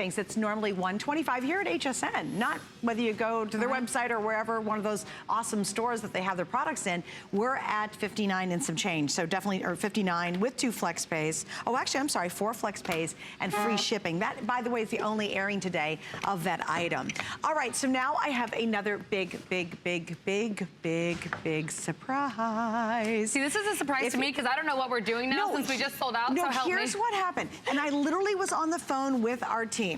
It's normally $125 here at HSN, not whether you go to their website or wherever, one of those awesome stores that they have their products in. We're at $59 and some change, so definitely, or $59 with 2 flex pays. Oh, actually, I'm sorry, 4 flex pays and free shipping. That, by the way, is the only airing today of that item. All right, so now I have another big surprise. See, this is a surprise to me because I don't know what we're doing now since we just sold out, so help me. Here's what happened, and I literally was on the phone with our team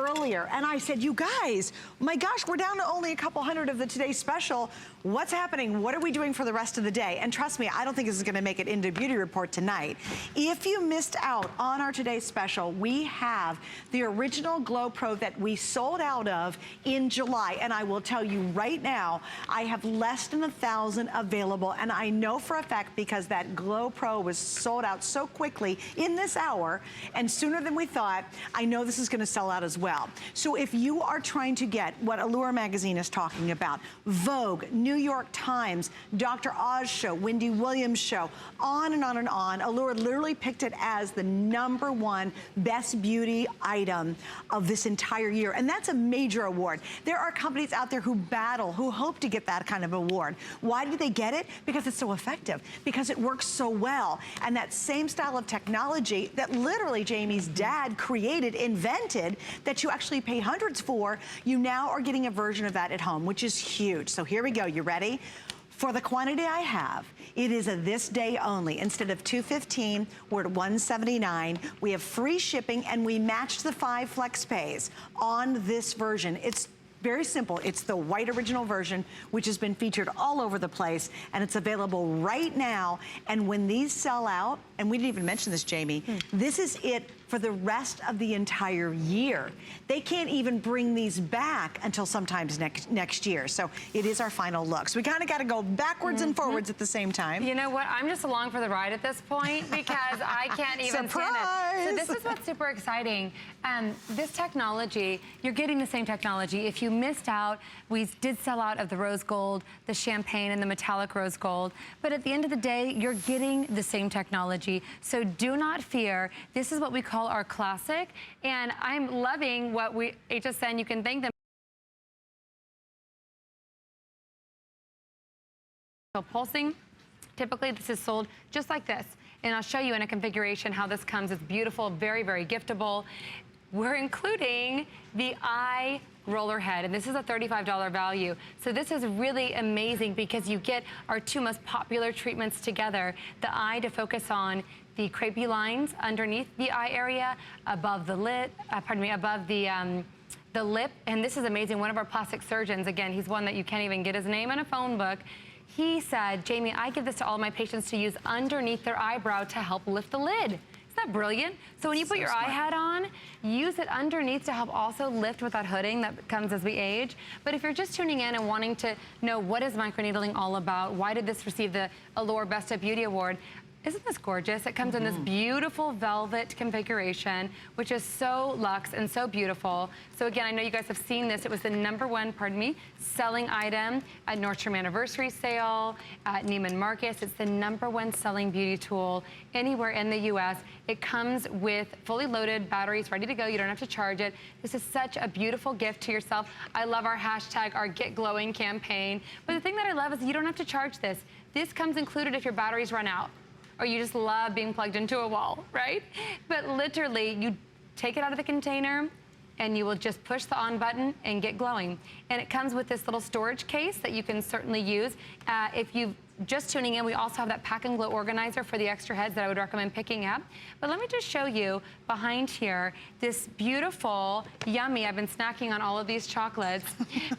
earlier, and I said, you guys, my gosh, we're down to only a couple hundred of the today's special. What's happening? What are we doing for the rest of the day? And trust me, I don't think this is gonna make it into Beauty Report tonight. If you missed out on our today's special, we have the original GloPRO that we sold out of in July, and I will tell you right now, I have less than 1,000 available, and I know for a fact because that GloPRO was sold out so quickly in this hour, and sooner than we thought, I know this is gonna sell out as well. So if you are trying to get what Allure Magazine is talking about, Vogue, New York Times, Dr. Oz show, Wendy Williams show, on and on and on, Allure literally picked it as the #1 best beauty item of this entire year, and that's a major award. There are companies out there who battle, who hope to get that kind of award. Why do they get it? Because it's so effective, because it works so well, and that same style of technology that literally Jamie's dad created, invented, that you actually pay hundreds for, you now are getting a version of that at home, which is huge. So here we go, you ready? For the quantity I have, it is a this day only. Instead of $215, we're at $179. We have free shipping, and we matched the 5 flex pays on this version. It's very simple. It's the white original version, which has been featured all over the place, and it's available right now. And when these sell out, and we didn't even mention this, Jamie, this is it for the rest of the entire year. They can't even bring these back until sometimes next year. So it is our final look. So we kind of got to go backwards and forwards at the same time. You know what? I'm just along for the ride at this point because I can't even stand it. So this is what's super exciting. This technology, you're getting the same technology. If you missed out, we did sell out of the rose gold, the champagne, and the metallic rose gold. But at the end of the day, you're getting the same technology. So do not fear. This is what we call our classic, and I'm loving what HSN, you can thank them. Pulsing, typically this is sold just like this, and I'll show you in a configuration how this comes. It's beautiful, very, very giftable. We're including the eye roller head, and this is a $35 value. So this is really amazing because you get our 2 most popular treatments together. The eye to focus on the crepey lines underneath the eye area, above the lid, above the lip. And this is amazing. One of our plastic surgeons, again, he's one that you can't even get his name in a phone book. He said, Jamie, I give this to all of my patients to use underneath their eyebrow to help lift the lid. Isn't that brilliant? So when you put your eye hat on, use it underneath to help also lift with that hooding that comes as we age. But if you're just tuning in and wanting to know what is microneedling all about, why did this receive the Allure Best of Beauty Award, isn't this gorgeous? It comes in this beautiful velvet configuration, which is so luxe and so beautiful. So again, I know you guys have seen this. It was the #1, selling item at Nordstrom Anniversary Sale, at Neiman Marcus. It's the #1 selling beauty tool anywhere in the US. It comes with fully loaded batteries ready to go. You don't have to charge it. This is such a beautiful gift to yourself. I love our hashtag, our Get Glowing campaign. But the thing that I love is you don't have to charge this. This comes included if your batteries run out, or you just love being plugged into a wall, right? But literally, you take it out of the container and you will just push the on button and get glowing. And it comes with this little storage case that you can certainly use. If you've just tuning in, we also have that pack and glow organizer for the extra heads that I would recommend picking up. But let me just show you behind here this beautiful, yummy, I've been snacking on all of these chocolates.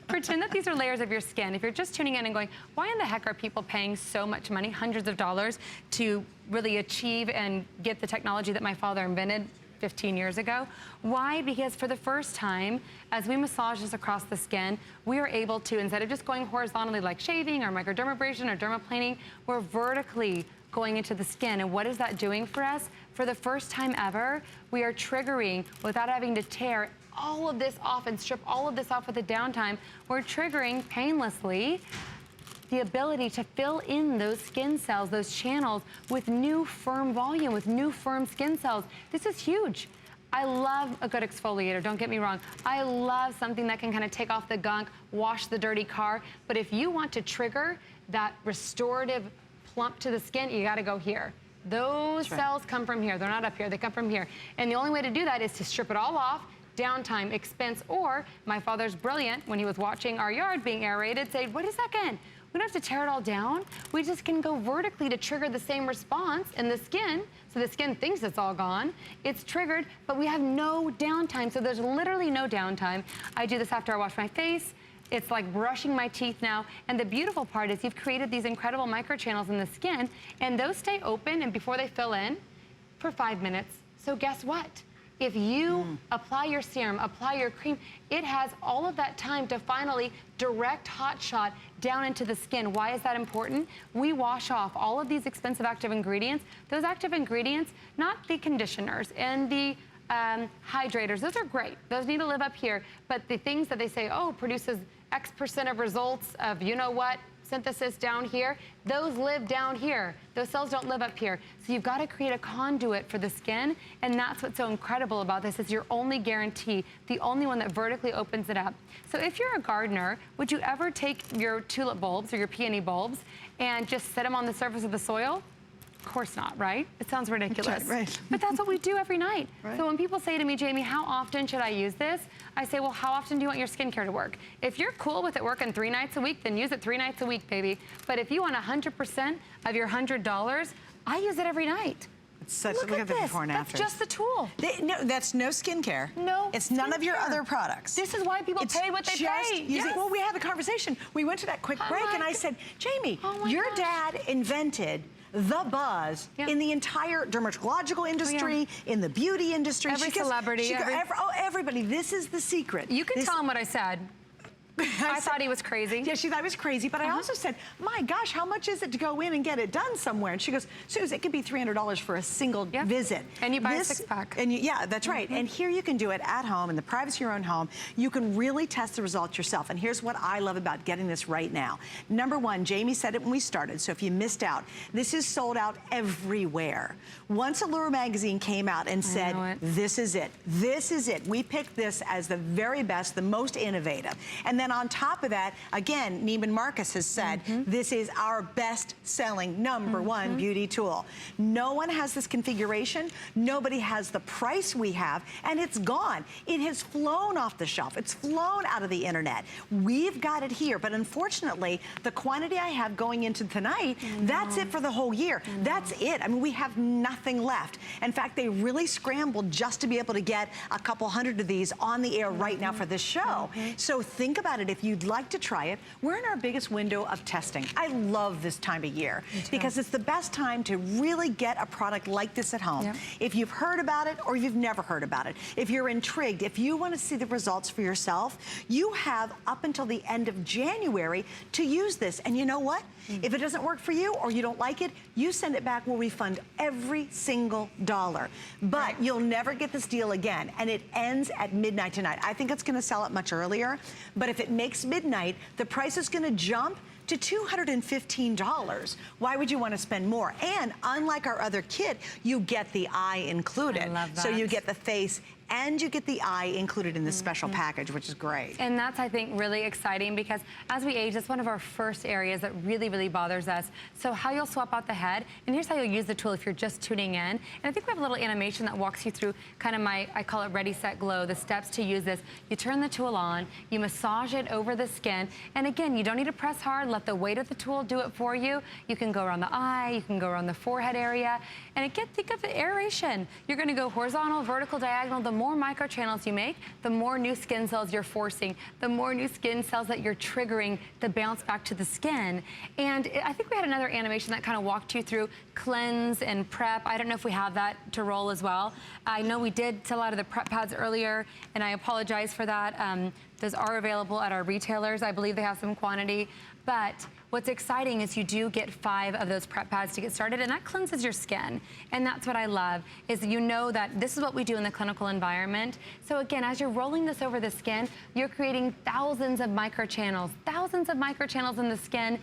Pretend that these are layers of your skin. If you're just tuning in and going, why in the heck are people paying so much money, hundreds of dollars, to really achieve and get the technology that my father invented 15 years ago? Why? Because for the first time, as we massage this across the skin, we are able to, instead of just going horizontally like shaving or microdermabrasion or dermaplaning, we're vertically going into the skin. And what is that doing for us? For the first time ever, we are triggering, without having to tear all of this off and strip all of this off with the downtime, we're triggering painlessly the ability to fill in those skin cells, those channels, with new firm volume, with new firm skin cells. This is huge. I love a good exfoliator, don't get me wrong. I love something that can kind of take off the gunk, wash the dirty car. But if you want to trigger that restorative plump to the skin, you gotta go here. Those cells come from here. They're not up here, they come from here. And the only way to do that is to strip it all off, downtime, expense, or my father's brilliant when he was watching our yard being aerated, say, wait a second, we don't have to tear it all down. We just can go vertically to trigger the same response in the skin. So the skin thinks it's all gone. It's triggered, but we have no downtime. So there's literally no downtime. I do this after I wash my face. It's like brushing my teeth now. And the beautiful part is you've created these incredible microchannels in the skin, and those stay open and before they fill in for 5 minutes. So guess what? If you apply your serum, apply your cream, it has all of that time to finally direct hot shot down into the skin. Why is that important? We wash off all of these expensive active ingredients. Those active ingredients, not the conditioners and the hydrators, those are great. Those need to live up here. But the things that they say, oh, produces X% of results of you know what, synthesis down here, those live down here. Those cells don't live up here. So you've got to create a conduit for the skin, and that's what's so incredible about this. It's your only guarantee, the only one that vertically opens it up. So if you're a gardener, would you ever take your tulip bulbs or your peony bulbs and just set them on the surface of the soil? Of course not, right? It sounds ridiculous. Right. But that's what we do every night. Right. So when people say to me, Jamie, how often should I use this? I say, well, how often do you want your skincare to work? If you're cool with it working 3 nights a week, then use it 3 nights a week, baby. But if you want 100% of your $100, I use it every night. It's such, Look at the this. before and That's after. just the tool. No, that's no skincare. No It's none of your skincare. other products. This is why people pay what they pay. Yes. Well, we had a conversation. We went to that quick break, and I said, Jamie, your dad invented the buzz in the entire dermatological industry, in the beauty industry. Every celebrity. Everybody. This is the secret. You can tell him what I said. I thought he was crazy. Yeah, she thought he was crazy, but I also said, my gosh, how much is it to go in and get it done somewhere? And she goes, Suze, it could be $300 for a single visit. And you buy a 6-pack. And yeah, that's right. And here you can do it at home, in the privacy of your own home. You can really test the results yourself. And here's what I love about getting this right now. Number one, Jamie said it when we started, so if you missed out, this is sold out everywhere. Once Allure magazine came out and said, this is it. This is it. We picked this as the very best, the most innovative. And then on top of that, again, Neiman Marcus has said, this is our best-selling #1 beauty tool. No one has this configuration. Nobody has the price we have, and it's gone. It has flown off the shelf. It's flown out of the internet. We've got it here, but unfortunately, the quantity I have going into tonight, that's it for the whole year. That's it. I mean, we have nothing left. In fact, they really scrambled just to be able to get a couple hundred of these on the air right now for this show. So think about it. If you'd like to try it, we're in our biggest window of testing. I love this time of year because it's the best time to really get a product like this at home. If you've heard about it or you've never heard about it, if you're intrigued, if you want to see the results for yourself, you have up until the end of January to use this. And you know what? If it doesn't work for you or you don't like it, you send it back, we'll refund every single dollar. But you'll never get this deal again, and it ends at midnight tonight. I think it's gonna sell it much earlier, but if it makes midnight, the price is gonna jump to $215. Why would you want to spend more? And unlike our other kit, you get the eye included. I love that. So you get the face and you get the eye included in this special package, which is great. And that's, I think, really exciting because as we age, that's one of our first areas that really, really bothers us. So how you'll swap out the head, and here's how you'll use the tool if you're just tuning in. And I think we have a little animation that walks you through kind of I call it Ready, Set, Glow, the steps to use this. You turn the tool on, you massage it over the skin, and again, you don't need to press hard, let the weight of the tool do it for you. You can go around the eye, you can go around the forehead area, and again, think of the aeration. You're gonna go horizontal, vertical, diagonal. The more microchannels you make, the more new skin cells you're forcing, the more new skin cells that you're triggering to bounce back to the skin. And I think we had another animation that kind of walked you through cleanse and prep. I don't know if we have that to roll as well. I know we did sell out of the prep pads earlier, and I apologize for that. Those are available at our retailers. I believe they have some quantity. But what's exciting is you do get 5 of those prep pads to get started, and that cleanses your skin. And that's what I love, is you know that this is what we do in the clinical environment. So again, as you're rolling this over the skin, you're creating thousands of microchannels in the skin.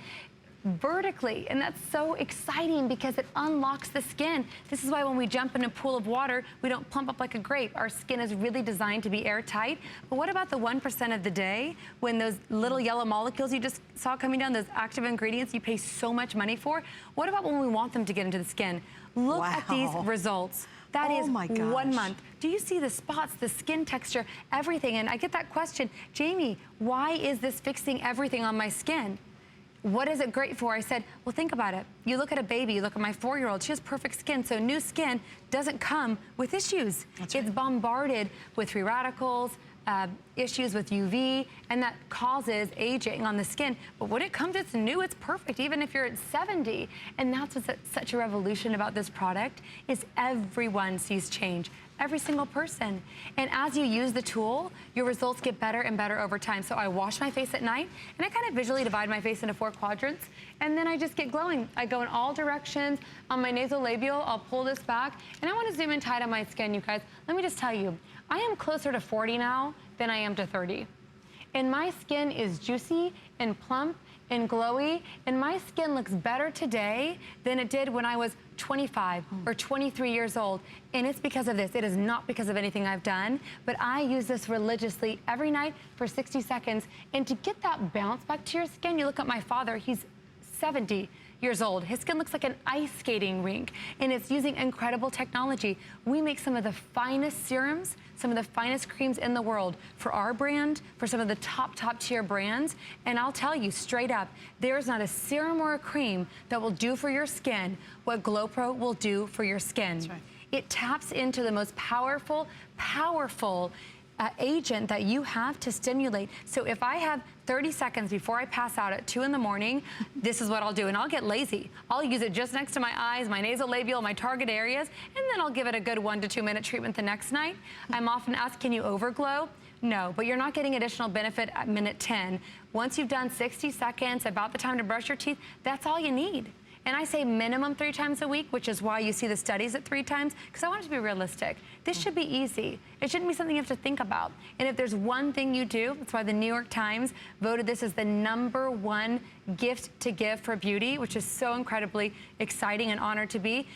vertically, and that's so exciting because it unlocks the skin. This is why when we jump in a pool of water, we don't plump up like a grape. Our skin is really designed to be airtight. But what about the 1% of the day when those little yellow molecules you just saw coming down, those active ingredients you pay so much money for? What about when we want them to get into the skin? Look at these results. That is 1 month. Do you see the spots, the skin texture, everything? And I get that question, Jamie, why is this fixing everything on my skin? What is it great for? I said, well, think about it. You look at a baby, you look at my 4-year-old, she has perfect skin, so new skin doesn't come with issues. It's bombarded with free radicals, issues with UV, and that causes aging on the skin. But when it comes, it's new, it's perfect, even if you're at 70. And that's what's such a revolution about this product, is everyone sees change. Every single person. And as you use the tool, your results get better and better over time. So I wash my face at night, and I kind of visually divide my face into 4 quadrants, and then I just get glowing. I go in all directions. On my nasolabial, I'll pull this back, and I want to zoom in tight on my skin, you guys. Let me just tell you, I am closer to 40 now than I am to 30. And my skin is juicy and plump and glowy, and my skin looks better today than it did when I was 25 or 23 years old. And it's because of this. It is not because of anything I've done, but I use this religiously every night for 60 seconds. And to get that bounce back to your skin, you look at my father, he's 70 years old. His skin looks like an ice skating rink, and it's using incredible technology. We make some of the finest serums, some of the finest creams in the world for our brand, for some of the top tier brands. And I'll tell you straight up, there's not a serum or a cream that will do for your skin what GloPRO will do for your skin. That's right. It taps into the most powerful agent that you have to stimulate. So if I have 30 seconds before I pass out at 2 in the morning, this is what I'll do. And I'll get lazy. I'll use it just next to my eyes, my nasolabial, my target areas, and then I'll give it a good 1 to 2 minute treatment the next night. I'm often asked, can you overglow? No, but you're not getting additional benefit at minute 10. Once you've done 60 seconds, about the time to brush your teeth, that's all you need. And I say minimum 3 times a week, which is why you see the studies at 3 times, because I want it to be realistic. This should be easy. It shouldn't be something you have to think about. And if there's one thing you do, that's why the New York Times voted this as the #1 gift to give for beauty, which is so incredibly exciting and honored to be.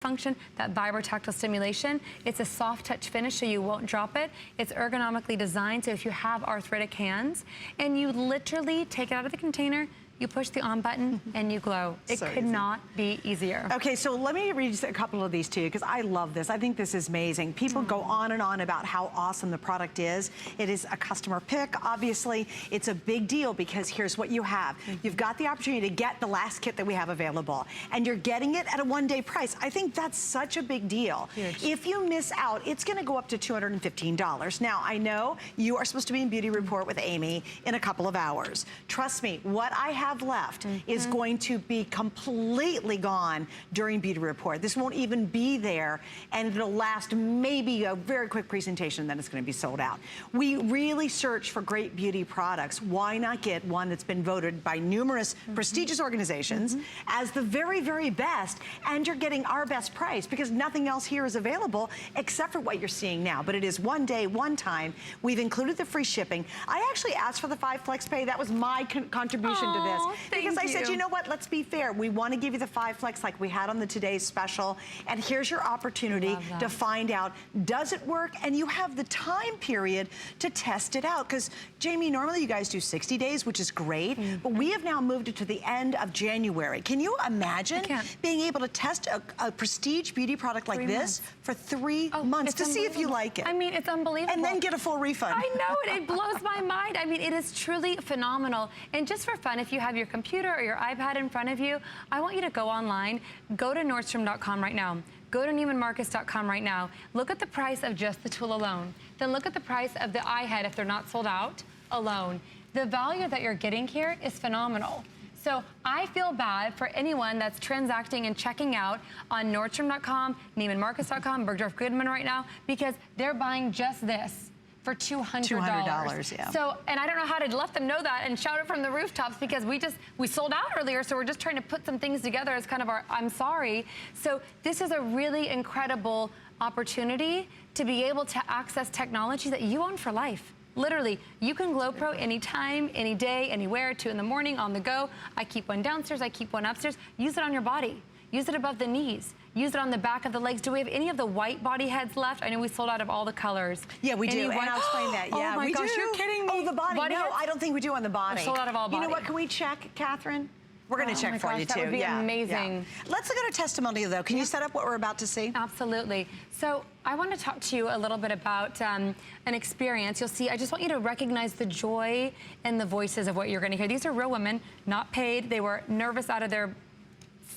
Function, that vibrotactile stimulation. It's a soft touch finish, so you won't drop it. It's ergonomically designed, so if you have arthritic hands, and you literally take it out of the container, you push the on button and you glow. It could not be easier. Okay, so let me read a couple of these to you because I love this. I think this is amazing. People go on and on about how awesome the product is. It is a customer pick, obviously. It's a big deal because here's what you have. You've got the opportunity to get the last kit that we have available, and you're getting it at a 1-day price. I think that's such a big deal. Huge. If you miss out, it's gonna go up to $215. Now, I know you are supposed to be in Beauty Report with Amy in a couple of hours. Trust me, what I have left is going to be completely gone during Beauty Report. This won't even be there, and it'll last maybe a very quick presentation, then it's going to be sold out. We really search for great beauty products. Why not get one that's been voted by numerous prestigious organizations as the very, very best, and you're getting our best price because nothing else here is available except for what you're seeing now. But it is 1 day, 1 time. We've included the free shipping. I actually asked for the 5 flex pay. That was my contribution to this. Because I said, you know what, let's be fair. We want to give you the 5 flex like we had on the Today's Special. And here's your opportunity to find out, does it work? And you have the time period to test it out. Because, Jamie, normally you guys do 60 days, which is great. But we have now moved it to the end of January. Can you imagine being able to test a prestige beauty product like this for 3 months to see if you like it? I mean, it's unbelievable. And then get a full refund. I know it. It blows my mind. I mean, it is truly phenomenal. And just for fun, if you have your computer or your iPad in front of you, I want you to go online, go to Nordstrom.com right now. Go to NeimanMarcus.com right now. Look at the price of just the tool alone. Then look at the price of the eye head if they're not sold out alone. The value that you're getting here is phenomenal. So I feel bad for anyone that's transacting and checking out on Nordstrom.com, NeimanMarcus.com, Bergdorf Goodman right now, because they're buying just this for $200. Yeah. So, and I don't know how to let them know that and shout it from the rooftops because we sold out earlier, so we're just trying to put some things together as kind of our, I'm sorry. So this is a really incredible opportunity to be able to access technology that you own for life. Literally, you can GloPRO anytime, any day, anywhere, 2 in the morning, on the go. I keep one downstairs, I keep one upstairs. Use it on your body. Use it above the knees. Use it on the back of the legs. Do we have any of the white body heads left? I know we sold out of all the colors. Yeah, we do, and I'll explain that. Yeah, oh my we gosh, do. You're kidding me. Oh, the body. No, heads? I don't think we do on the body. We're sold out of all body. You know what, can we check, Catherine? We're going to check for you, too. That would be amazing. Yeah. Let's look at our testimonial, though. Can you set up what we're about to see? Absolutely. So I want to talk to you a little bit about an experience. You'll see, I just want you to recognize the joy and the voices of what you're going to hear. These are real women, not paid. They were nervous out of their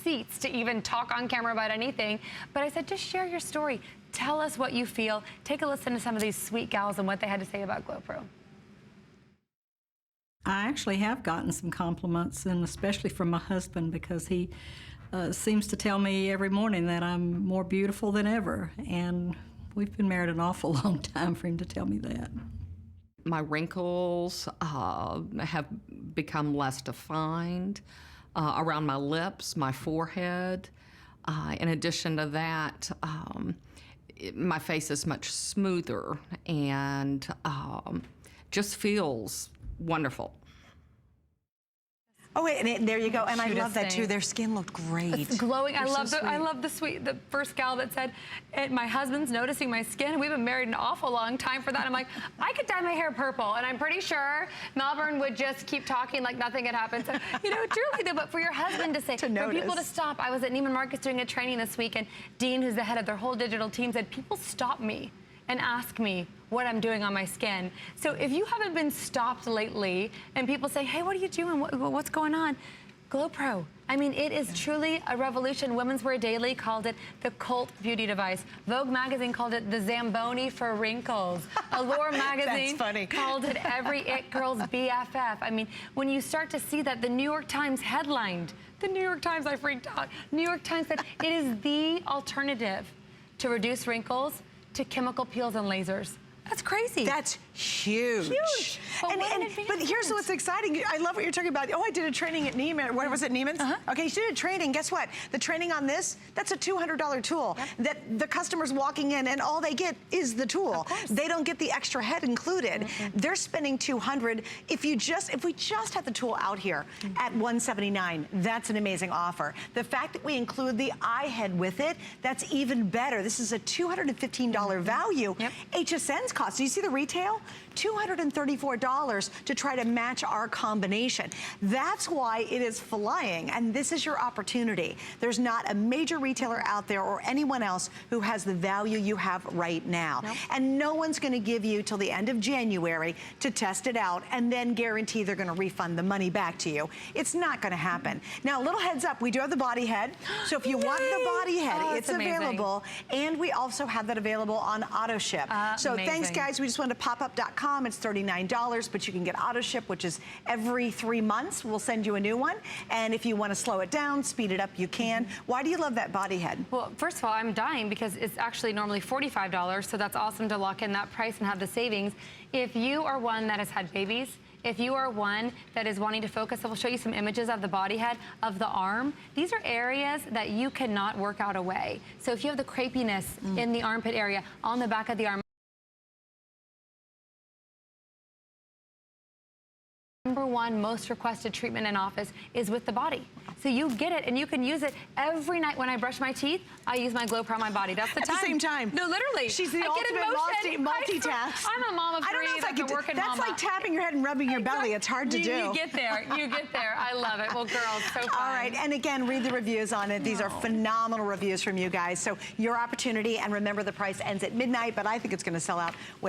seats to even talk on camera about anything. But I said, just share your story. Tell us what you feel. Take a listen to some of these sweet gals and what they had to say about GloPRO. I actually have gotten some compliments, and especially from my husband, because he seems to tell me every morning that I'm more beautiful than ever. And we've been married an awful long time for him to tell me that. My wrinkles have become less defined around my lips, my forehead. In addition to that, my face is much smoother and just feels wonderful. Oh, wait, and there you go. And I Cutest love that, thing. too. Their skin looked great. It's glowing. They're I love the first gal that said, my husband's noticing my skin. We've been married an awful long time for that. I'm like, I could dye my hair purple, and I'm pretty sure Melbourne would just keep talking like nothing had happened. So, you know, truly though, but for your husband to say, for people to stop. I was at Neiman Marcus doing a training this week, and Dean, who's the head of their whole digital team, said, people stop me and ask me what I'm doing on my skin. So if you haven't been stopped lately and people say, hey, what are you doing? What's going on? GloPRO. I mean, it is truly a revolution. Women's Wear Daily called it the cult beauty device. Vogue magazine called it the Zamboni for wrinkles. Allure magazine called it every it girl's BFF. I mean, when you start to see that, the New York Times headlined, the New York Times, I freaked out. New York Times said it is the alternative to reduce wrinkles, to chemical peels and lasers. That's crazy. That's huge. Huge. But here's what's exciting. I love what you're talking about. Oh, I did a training at Neiman. What was it, Neiman's? Okay, she did a training. Guess what? The training on this, that's a $200 tool that the customer's walking in and all they get is the tool. They don't get the extra head included. They're spending $200. If we just had the tool out here at $179, that's an amazing offer. The fact that we include the eye head with it, that's even better. This is a $215 value. HSN's cost, do you see the retail? $234 to try to match our combination. That's why it is flying, and this is your opportunity. There's not a major retailer out there or anyone else who has the value you have right now. And no one's gonna give you till the end of January to test it out and then guarantee they're gonna refund the money back to you. It's not gonna happen. Now, a little heads up, we do have the body head. So if you want the body head, it's available. And we also have that available on auto ship. So thanks, guys. We just went to popup.com. It's $39, but you can get auto ship, which is every 3 months. We'll send you a new one. And if you want to slow it down, speed it up, you can. Why do you love that body head? Well, first of all, I'm dying because it's actually normally $45, so that's awesome to lock in that price and have the savings. If you are one that has had babies, if you are one that is wanting to focus, I will show you some images of the body head, of the arm. These are areas that you cannot work out away. So if you have the crepiness in the armpit area, on the back of the arm, #1 most requested treatment in office is with the body. So you get it, and you can use it every night. When I brush my teeth, I use my GloPRO on my body. That's the time. At the same time. No, literally. She's the ultimate multitask. I'm a mom of 3. I don't know if I could work That's like tapping your head and rubbing your belly. It's hard to do. You get there. You get there. I love it. Well, girls, so fun. All right, and again, read the reviews on it. These are phenomenal reviews from you guys. So your opportunity, and remember the price ends at midnight, but I think it's going to sell out way